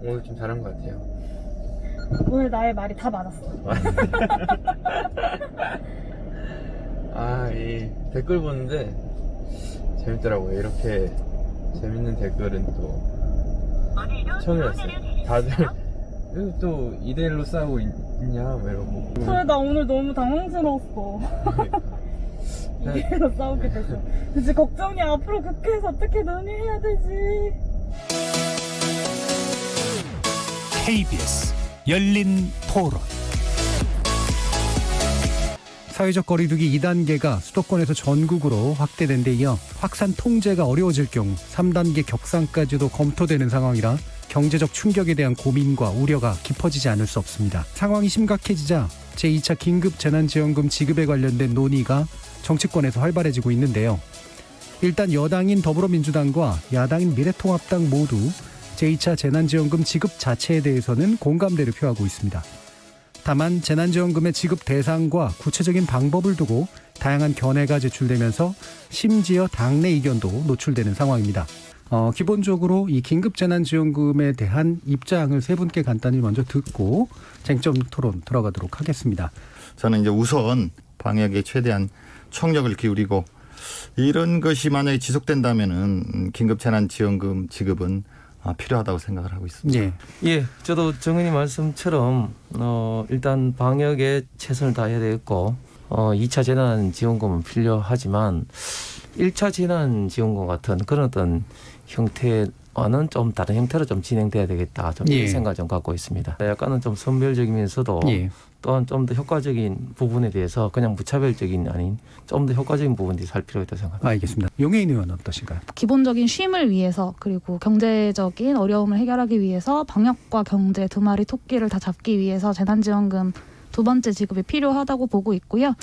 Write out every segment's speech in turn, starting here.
오늘 좀 잘한 것 같아요. 오늘 나의 말이 다 많았어. 이 댓글 보는데 재밌더라고요. 이렇게 재밌는 댓글은 또 처음이었어요. 다들 왜 또 2대1로 싸우고 있냐 뭐 이러고. 그래, 나 오늘 너무 당황스러웠어. 이대로 싸우게 돼서. 이제 걱정이야. 앞으로 국회에서 어떻게 논의해야 되지? KBS 열린 토론. 사회적 거리두기 2단계가 수도권에서 전국으로 확대된 데 이어 확산 통제가 어려워질 경우 3단계 격상까지도 검토되는 상황이라 경제적 충격에 대한 고민과 우려가 깊어지지 않을 수 없습니다. 상황이 심각해지자 제2차 긴급 재난지원금 지급에 관련된 논의가 정치권에서 활발해지고 있는데요. 일단 여당인 더불어민주당과 야당인 미래통합당 모두 제2차 재난지원금 지급 자체에 대해서는 공감대를 표하고 있습니다. 다만 재난지원금의 지급 대상과 구체적인 방법을 두고 다양한 견해가 제출되면서 심지어 당내 이견도 노출되는 상황입니다. 기본적으로 이 긴급재난지원금에 대한 입장을 세 분께 간단히 먼저 듣고 쟁점 토론 들어가도록 하겠습니다. 저는 이제 우선 방역에 최대한 총력을 기울이고 이런 것이 만약에 지속된다면은 긴급재난지원금 지급은 필요하다고 생각을 하고 있습니다. 예, 저도 정은희 말씀처럼 일단 방역에 최선을 다해야 되겠고 2차 재난지원금은 필요하지만 1차 재난지원금 같은 그런 어떤 형태와는 좀 다른 형태로 좀 진행돼야 되겠다. 좀 이 생각을 좀 갖고 있습니다. 약간은 좀 선별적이면서도 또한 좀 더 효과적인 부분에 대해서 그냥 무차별적인 아닌 좀 더 효과적인 부분들이 살 필요가 있다고 생각합니다. 알겠습니다. 용혜인 의원 어떠신가요? 기본적인 쉼을 위해서 그리고 경제적인 어려움을 해결하기 위해서 방역과 경제 두 마리 토끼를 다 잡기 위해서 재난지원금 두 번째 지급이 필요하다고 보고 있고요.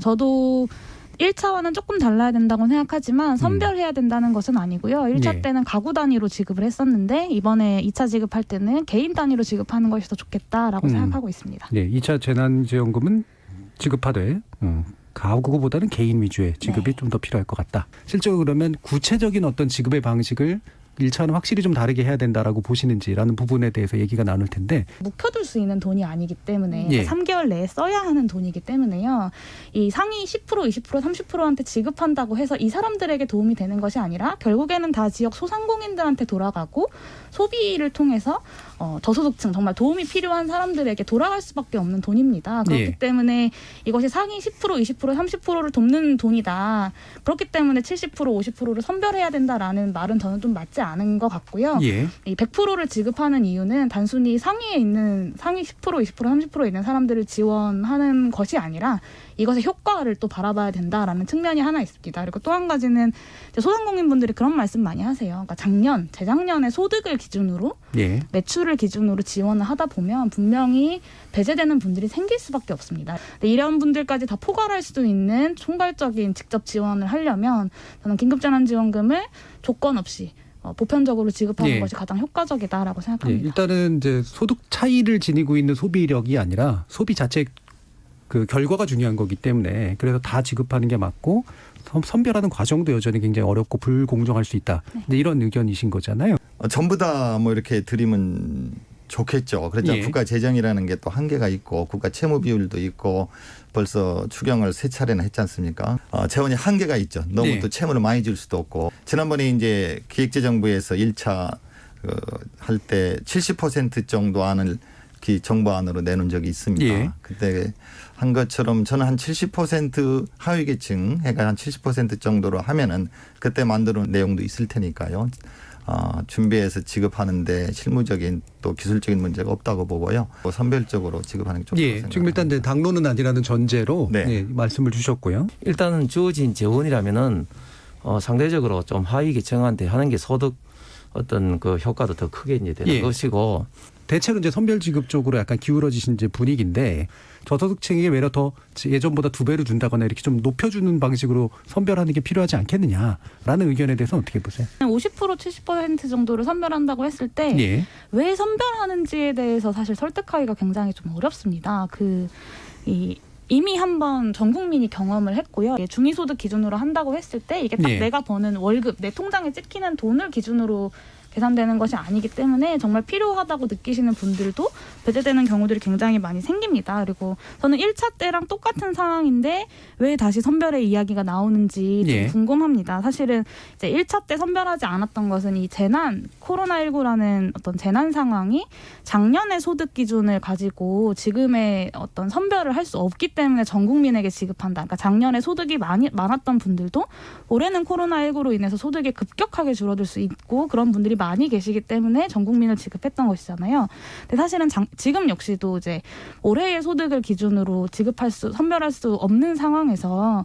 저도 1차와는 조금 달라야 된다고 생각하지만 선별해야 된다는 것은 아니고요. 1차 때는 가구 단위로 지급을 했었는데 이번에 2차 지급할 때는 개인 단위로 지급하는 것이 더 좋겠다라고 생각하고 있습니다. 2차 재난지원금은 지급하되 가구보다는 개인 위주의 지급이 좀 더 필요할 것 같다. 실제로 그러면 구체적인 어떤 지급의 방식을 1차는 확실히 좀 다르게 해야 된다라고 보시는지라는 부분에 대해서 얘기가 나눌 텐데 묵혀둘 수 있는 돈이 아니기 때문에 3개월 내에 써야 하는 돈이기 때문에요. 이 상위 10%, 20%, 30%한테 지급한다고 해서 이 사람들에게 도움이 되는 것이 아니라 결국에는 다 지역 소상공인들한테 돌아가고 소비를 통해서 저소득층 정말 도움이 필요한 사람들에게 돌아갈 수밖에 없는 돈입니다. 그렇기 때문에 이것이 상위 10%, 20%, 30%를 돕는 돈이다. 그렇기 때문에 70%, 50%를 선별해야 된다라는 말은 저는 좀 맞지 않은 것 같고요. 이 100%를 지급하는 이유는 단순히 상위에 있는 상위 10%, 20%, 30%에 있는 사람들을 지원하는 것이 아니라 이것의 효과를 또 바라봐야 된다라는 측면이 하나 있습니다. 그리고 또 한 가지는 소상공인분들이 그런 말씀 많이 하세요. 그러니까 재작년에 소득을 기준으로 매출을 기준으로 지원을 하다 보면 분명히 배제되는 분들이 생길 수밖에 없습니다. 근데 이런 분들까지 다 포괄할 수 있는 총괄적인 직접 지원을 하려면 저는 긴급재난지원금을 조건 없이 보편적으로 지급하는 것이 가장 효과적이다라고 생각합니다. 일단은 이제 소득 차이를 지니고 있는 소비력이 아니라 소비 자체 그 결과가 중요한 거기 때문에 그래서 다 지급하는 게 맞고 선별하는 과정도 여전히 굉장히 어렵고 불공정할 수 있다. 근데 이런 의견이신 거잖아요. 전부 다 뭐 이렇게 드리면 좋겠죠. 그렇지만 국가 재정이라는 게 또 한계가 있고 국가 채무 비율도 있고 벌써 추경을 3차례나 했지 않습니까? 재원이 한계가 있죠. 너무 또 채무를 많이 줄 수도 없고 지난번에 이제 기획재정부에서 1차 할 때 70% 정도 안을 정부안으로 내놓은 적이 있습니다. 그때 한 것처럼 저는 한 70% 하위계층 해가 한 70% 정도로 하면은 그때 만드는 내용도 있을 테니까요. 준비해서 지급하는데 실무적인 또 기술적인 문제가 없다고 보고요. 선별적으로 지급하는 게 좋다고 생각합니다. 지금 일단 당론은 아니라는 전제로 말씀을 주셨고요. 일단은 주어진 재원이라면은 상대적으로 좀 하위 계층한테 하는 게 소득 어떤 그 효과도 더 크게 이제 되는 것이고 대체로 이제 선별 지급 쪽으로 약간 기울어지신 이제 분위기인데 저소득층에게 외려 더 예전보다 2배로 준다거나 이렇게 좀 높여주는 방식으로 선별하는 게 필요하지 않겠느냐라는 의견에 대해서는 어떻게 보세요? 50%, 70% 정도를 선별한다고 했을 때 왜 선별하는지에 대해서 사실 설득하기가 굉장히 좀 어렵습니다. 이미 한번 전 국민이 경험을 했고요. 중위소득 기준으로 한다고 했을 때 이게 딱 내가 버는 월급, 내 통장에 찍히는 돈을 기준으로 계산되는 것이 아니기 때문에 정말 필요하다고 느끼시는 분들도 배제되는 경우들이 굉장히 많이 생깁니다. 그리고 저는 1차 때랑 똑같은 상황인데 왜 다시 선별의 이야기가 나오는지 좀 궁금합니다. 사실은 이제 1차 때 선별하지 않았던 것은 이 재난, 코로나19라는 어떤 재난 상황이 작년의 소득 기준을 가지고 지금의 어떤 선별을 할 수 없기 때문에 전 국민에게 지급한다. 그러니까 작년에 소득이 많았던 분들도 올해는 코로나19로 인해서 소득이 급격하게 줄어들 수 있고 그런 분들이 많이 계시기 때문에 전 국민을 지급했던 것이잖아요. 근데 사실은 지금 역시도 이제 올해의 소득을 기준으로 선별할 수 없는 상황에서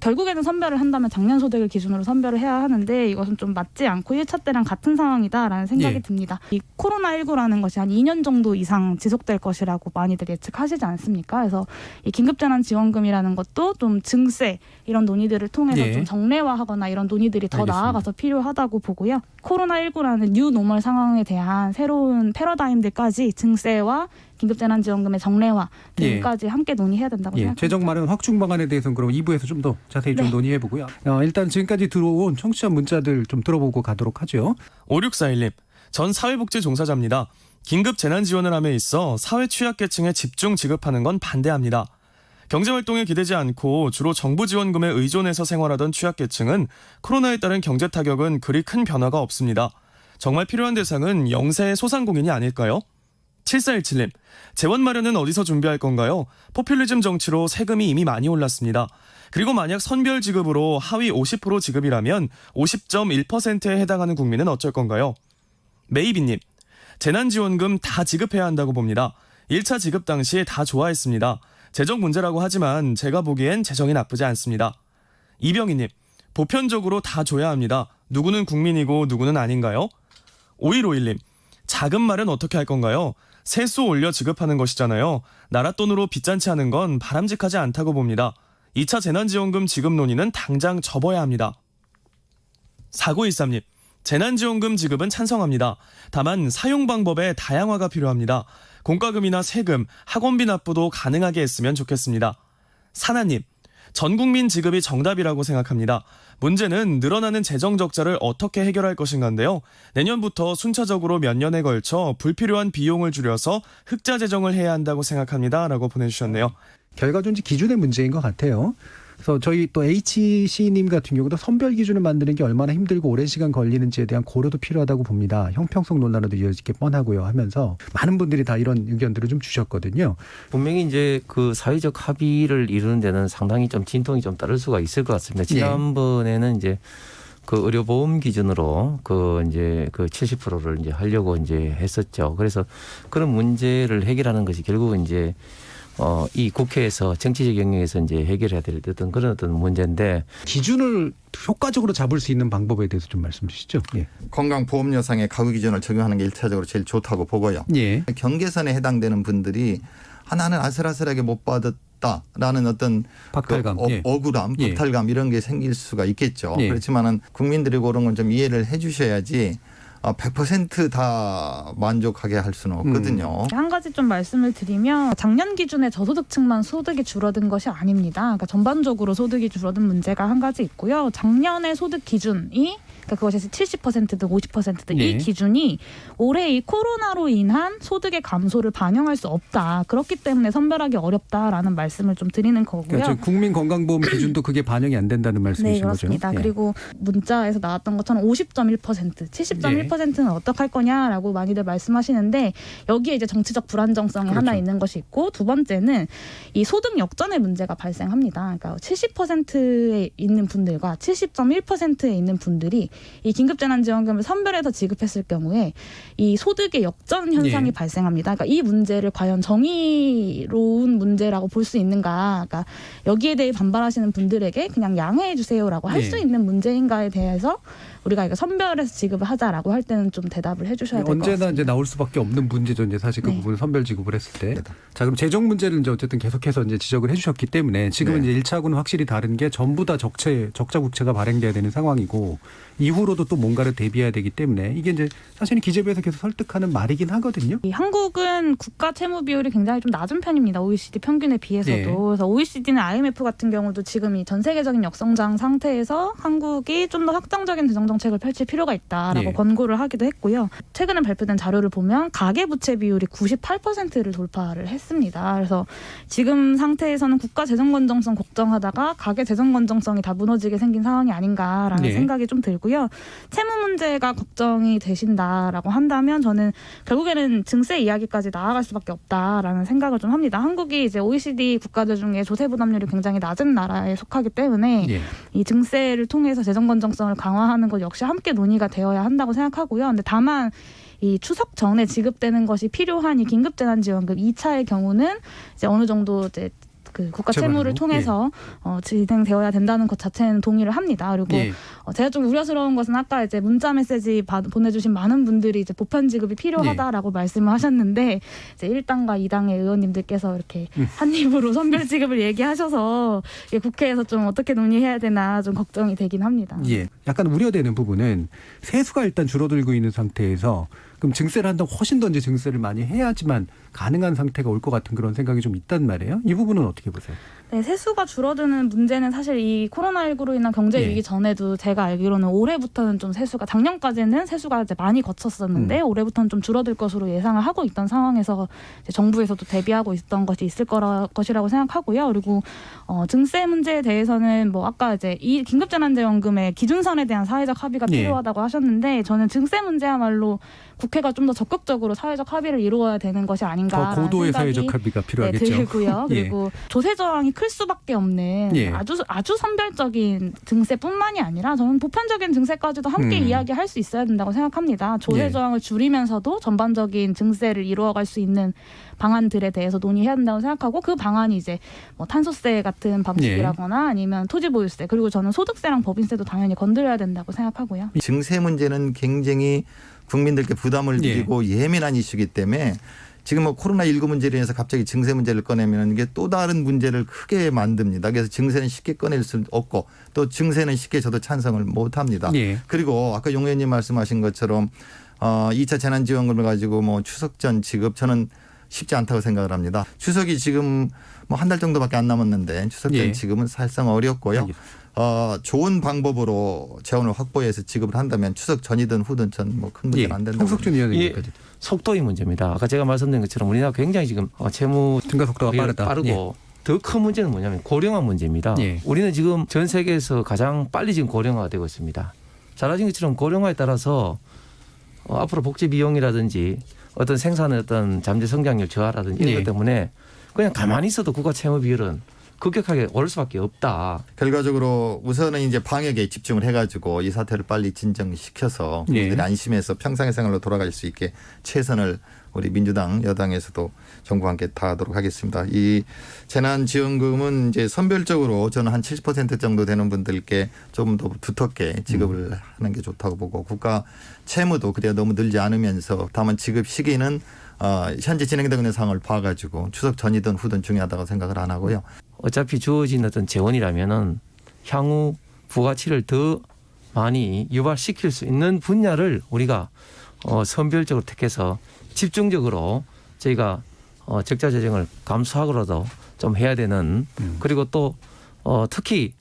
결국에는 선별을 한다면 작년 소득을 기준으로 선별을 해야 하는데 이것은 좀 맞지 않고 1차 때랑 같은 상황이다라는 생각이 듭니다. 이 코로나19라는 것이 한 2년 정도 이상 지속될 것이라고 많이들 예측하시지 않습니까? 그래서 이 긴급재난지원금이라는 것도 좀 증세 이런 논의들을 통해서 좀 정례화하거나 이런 논의들이 더 나아가서 필요하다고 보고요. 코로나19라는 뉴 노멀 상황에 대한 새로운 패러다임들까지 증세와 긴급재난지원금의 정례화 등까지 함께 논의해야 된다고 생각합니다. 재정 마련 확충 방안에 대해서는 그럼 2부에서 좀 더 자세히 좀 논의해보고요. 일단 지금까지 들어온 청취자 문자들 좀 들어보고 가도록 하죠. 5641님, 전 사회복지 종사자입니다. 긴급 재난지원을 함에 있어 사회 취약계층에 집중 지급하는 건 반대합니다. 경제활동에 기대지 않고 주로 정부 지원금에 의존해서 생활하던 취약계층은 코로나에 따른 경제 타격은 그리 큰 변화가 없습니다. 정말 필요한 대상은 영세의 소상공인이 아닐까요? 7417님, 재원 마련은 어디서 준비할 건가요? 포퓰리즘 정치로 세금이 이미 많이 올랐습니다. 그리고 만약 선별 지급으로 하위 50% 지급이라면 50.1%에 해당하는 국민은 어쩔 건가요? 메이비님, 재난지원금 다 지급해야 한다고 봅니다. 1차 지급 당시에 다 좋아했습니다. 재정 문제라고 하지만 제가 보기엔 재정이 나쁘지 않습니다. 이병희님, 보편적으로 다 줘야 합니다. 누구는 국민이고 누구는 아닌가요? 5151님, 자금 마련 어떻게 할 건가요? 세수 올려 지급하는 것이잖아요. 나라 돈으로 빚잔치 하는 건 바람직하지 않다고 봅니다. 2차 재난지원금 지급 논의는 당장 접어야 합니다. 4913님, 재난지원금 지급은 찬성합니다. 다만 사용 방법의 다양화가 필요합니다. 공과금이나 세금, 학원비 납부도 가능하게 했으면 좋겠습니다. 사나님, 전 국민 지급이 정답이라고 생각합니다. 문제는 늘어나는 재정 적자를 어떻게 해결할 것인가인데요. 내년부터 순차적으로 몇 년에 걸쳐 불필요한 비용을 줄여서 흑자 재정을 해야 한다고 생각합니다. 라고 보내주셨네요. 결과존지 기준의 문제인 것 같아요. 그래서 저희 또 HC님 같은 경우도 선별 기준을 만드는 게 얼마나 힘들고 오랜 시간 걸리는지에 대한 고려도 필요하다고 봅니다. 형평성 논란으로 이어질 게 뻔하고요 하면서 많은 분들이 다 이런 의견들을 좀 주셨거든요. 분명히 이제 그 사회적 합의를 이루는 데는 상당히 좀 진통이 좀 따를 수가 있을 것 같습니다. 지난번에는 이제 그 의료보험 기준으로 이제 70%를 이제 하려고 이제 했었죠. 그래서 그런 문제를 해결하는 것이 결국은 이제 이 국회에서 정치적 영역에서 이제 해결해야 될 그런 어떤 문제인데 기준을 효과적으로 잡을 수 있는 방법에 대해서 좀 말씀 주시죠. 건강보험료상의 가구 기준을 적용하는 게 1차적으로 제일 좋다고 보고요. 경계선에 해당되는 분들이 나는 아슬아슬하게 못 받았다라는 어떤 박탈감, 억울함, 박탈감 이런 게 생길 수가 있겠죠. 그렇지만은 국민들이 그런 건 좀 이해를 해 주셔야지 100% 다 만족하게 할 수는 없거든요. 한 가지 좀 말씀을 드리면 작년 기준에 저소득층만 소득이 줄어든 것이 아닙니다. 그러니까 전반적으로 소득이 줄어든 문제가 한 가지 있고요. 작년에 소득 기준이 그러니까 그것이 70%든 50%든 이 기준이 올해 이 코로나로 인한 소득의 감소를 반영할 수 없다. 그렇기 때문에 선별하기 어렵다라는 말씀을 좀 드리는 거고요. 그러니까 국민건강보험 기준도 그게 반영이 안 된다는 말씀이신 거죠? 네, 그렇습니다. 그리고 문자에서 나왔던 것처럼 50.1%, 70.1%는 어떡할 거냐라고 많이들 말씀하시는데 여기에 이제 정치적 불안정성이 하나 있는 것이 있고 두 번째는 이 소득 역전의 문제가 발생합니다. 그러니까 70%에 있는 분들과 70.1%에 있는 분들이 이 긴급재난지원금을 선별해서 지급했을 경우에 이 소득의 역전 현상이 발생합니다. 그러니까 이 문제를 과연 정의로운 문제라고 볼 수 있는가? 그러니까 여기에 대해 반발하시는 분들에게 그냥 양해해 주세요라고 할 수 있는 문제인가에 대해서 우리가 이거 선별해서 지급을 하자라고 할 때는 좀 대답을 해주셔야 될 것 같습니다. 언제나 이제 나올 수밖에 없는 문제죠. 이제 사실 그 부분을 선별 지급을 했을 때. 자, 그럼 재정 문제를 이제 어쨌든 계속해서 이제 지적을 해주셨기 때문에 지금은 이제 1차하고는 확실히 다른 게 전부 다 적자 국채가 발행돼야 되는 상황이고 이후로도 또 뭔가를 대비해야 되기 때문에 이게 이제 사실은 기재부에서 계속 설득하는 말이긴 하거든요. 한국은 국가 채무 비율이 굉장히 좀 낮은 편입니다. OECD 평균에 비해서도. 그래서 OECD는 IMF 같은 경우도 지금 이 전 세계적인 역성장 상태에서 한국이 좀 더 확장적인 재정 정책을 펼칠 필요가 있다라고 예. 권고를 하기도 했고요. 최근에 발표된 자료를 보면 가계부채 비율이 98%를 돌파를 했습니다. 그래서 지금 상태에서는 국가 재정 건전성 걱정하다가 가계 재정 건전성이 다 무너지게 생긴 상황이 아닌가라는 예. 생각이 좀 들고요. 채무 문제가 걱정이 되신다라고 한다면 저는 결국에는 증세 이야기까지 나아갈 수밖에 없다라는 생각을 좀 합니다. 한국이 이제 OECD 국가들 중에 조세 부담률이 굉장히 낮은 나라에 속하기 때문에 예. 이 증세를 통해서 재정 건전성을 강화하는 것 역시 함께 논의가 되어야 한다고 생각하고요. 근데 다만 이 추석 전에 지급되는 것이 필요한 이 긴급재난지원금 2차의 경우는 이제 어느 정도 이제 그 국가 채무를 통해서 진행되어야 된다는 것 자체는 동의를 합니다. 그리고 예. 제가 좀 우려스러운 것은 아까 이제 문자 메시지 보내주신 많은 분들이 이제 보편 지급이 필요하다라고 말씀을 하셨는데 이제 1당과 2당의 의원님들께서 이렇게 한 입으로 선별 지급을 얘기하셔서 이게 국회에서 좀 어떻게 논의해야 되나 좀 걱정이 되긴 합니다. 예. 약간 우려되는 부분은 세수가 일단 줄어들고 있는 상태에서 그럼 증세를 한다고 훨씬 더 이제 증세를 많이 해야지만 가능한 상태가 올 것 같은 그런 생각이 좀 있단 말이에요. 이 부분은 어떻게 보세요? 네, 세수가 줄어드는 문제는 사실 이 코로나19로 인한 경제 위기 전에도 제가 알기로는 올해부터는 좀 세수가 작년까지는 세수가 이제 많이 거쳤었는데 올해부터는 좀 줄어들 것으로 예상을 하고 있던 상황에서 이제 정부에서도 대비하고 있던 것이 있을 것이라고 생각하고요. 그리고 증세 문제에 대해서는 뭐 아까 이제 이 긴급재난지원금의 기준선에 대한 사회적 합의가 필요하다고 하셨는데 저는 증세 문제야말로 국회가 좀 더 적극적으로 사회적 합의를 이루어야 되는 것이 아닌가. 더 고도의 사회적 합의가 필요하겠죠. 네, 들고요. 그리고 조세 저항이 클 수밖에 없는 아주 선별적인 증세뿐만이 아니라 저는 보편적인 증세까지도 함께 이야기할 수 있어야 된다고 생각합니다. 조세 저항을 줄이면서도 전반적인 증세를 이루어갈 수 있는 방안들에 대해서 논의해야 된다고 생각하고 그 방안이 이제 뭐 탄소세 같은 방식이라거나 아니면 토지보유세 그리고 저는 소득세랑 법인세도 당연히 건드려야 된다고 생각하고요. 증세 문제는 굉장히 국민들께 부담을 드리고 예민한 이슈이기 때문에 지금 뭐 코로나19 문제로 인해서 갑자기 증세 문제를 꺼내면 이게 또 다른 문제를 크게 만듭니다. 그래서 증세는 쉽게 꺼낼 수 없고 또 증세는 쉽게 저도 찬성을 못 합니다. 그리고 아까 용 의원님 말씀하신 것처럼 2차 재난지원금을 가지고 뭐 추석 전 지급 저는 쉽지 않다고 생각을 합니다. 추석이 지금 뭐 한 달 정도밖에 안 남았는데 추석 전 지급은 사실상 어렵고요. 좋은 방법으로 재원을 확보해서 지급을 한다면 추석 전이든 후든 전 뭐 큰 문제는 안 된다고. 홍석준 의원님까지. 속도의 문제입니다. 아까 제가 말씀드린 것처럼 우리나라 굉장히 지금 채무 증가 속도가 빠르고 더 큰 문제는 뭐냐면 고령화 문제입니다. 우리는 지금 전 세계에서 가장 빨리 지금 고령화가 되고 있습니다. 잘 아신 것처럼 고령화에 따라서 앞으로 복지 비용이라든지 어떤 생산의 어떤 잠재 성장률 저하라든지 이런 것 때문에 그냥 가만히 있어도 국가 채무 비율은 급격하게 오를 수밖에 없다. 결과적으로 우선은 이제 방역에 집중을 해가지고 이 사태를 빨리 진정시켜서 국민들이 안심해서 평상의 생활로 돌아갈 수 있게 최선을 우리 민주당 여당에서도 정부와 함께 다하도록 하겠습니다. 이 재난지원금은 이제 선별적으로 저는 한 70% 정도 되는 분들께 조금 더 두텁게 지급을 하는 게 좋다고 보고 국가 채무도 그래야 너무 늘지 않으면서 다만 지급 시기는 현재 진행되고 있는 상황을 봐가지고 추석 전이든 후든 중요하다고 생각을 안 하고요. 어차피 주어진 어떤 재원이라면은 향후 부가치를 더 많이 유발시킬 수 있는 분야를 우리가 선별적으로 택해서 집중적으로 저희가 적자 재정을 감수하고라도 좀 해야 되는 그리고 또 특히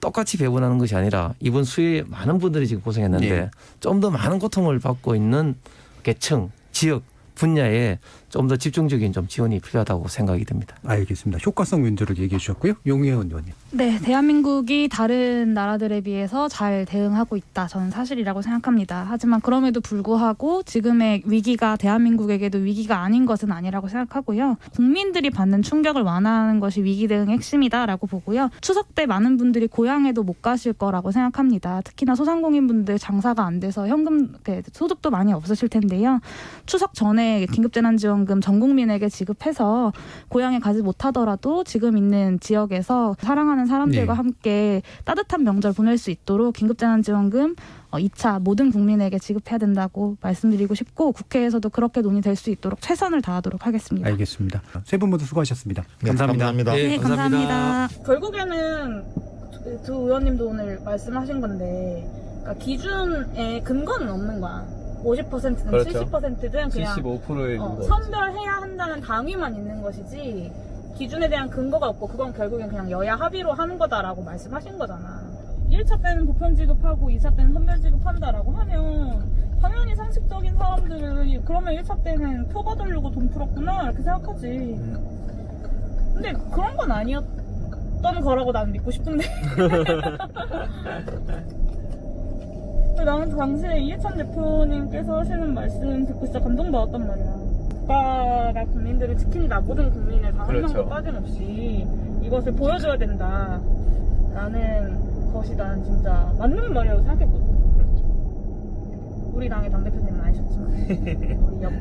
똑같이 배분하는 것이 아니라 이번 수요에 많은 분들이 지금 고생했는데 좀 더 많은 고통을 받고 있는 계층, 지역 분야에 좀 더 집중적인 좀 지원이 필요하다고 생각이 듭니다. 알겠습니다. 효과성 문제를 얘기해 주셨고요. 용혜원 의원님. 네, 대한민국이 다른 나라들에 비해서 잘 대응하고 있다. 저는 사실이라고 생각합니다. 하지만 그럼에도 불구하고 지금의 위기가 대한민국에게도 위기가 아닌 것은 아니라고 생각하고요. 국민들이 받는 충격을 완화하는 것이 위기 대응의 핵심이다라고 보고요. 추석 때 많은 분들이 고향에도 못 가실 거라고 생각합니다. 특히나 소상공인분들 장사가 안 돼서 현금 소득도 많이 없으실 텐데요. 추석 전에 긴급재난지원금 전 국민에게 지급해서 고향에 가지 못하더라도 지금 있는 지역에서 사랑하는 사람들과 함께 따뜻한 명절 보낼 수 있도록 긴급재난지원금 2차 모든 국민에게 지급해야 된다고 말씀드리고 싶고 국회에서도 그렇게 논의될 수 있도록 최선을 다하도록 하겠습니다. 알겠습니다. 세 분 모두 수고하셨습니다. 감사합니다. 네, 감사합니다. 결국에는 두 의원님도 오늘 말씀하신 건데 그러니까 기준에 근거는 없는 거야. 50%든 그렇죠. 70%든 그냥 75%의 선별해야 한다는 당위만 있는 것이지 기준에 대한 근거가 없고 그건 결국엔 그냥 여야 합의로 하는 거다라고 말씀하신 거잖아. 1차 때는 보편 지급하고 2차 때는 선별 지급한다라고 하면 당연히 상식적인 사람들이 그러면 1차 때는 표 받으려고 돈 풀었구나 이렇게 생각하지. 근데 그런 건 아니었던 거라고 나는 믿고 싶은데. 나는 당시에 이해찬 대표님께서 하시는 말씀 듣고 진짜 감동받았단 말이야. 국가가 국민들을 지킨다. 모든 국민을 다 한 그렇죠. 명도 빠짐없이 이것을 보여줘야 된다. 라는 것이 난 진짜 맞는 말이라고 생각했거든. 우리 당의 당대표님은 아니셨지만 우리 옆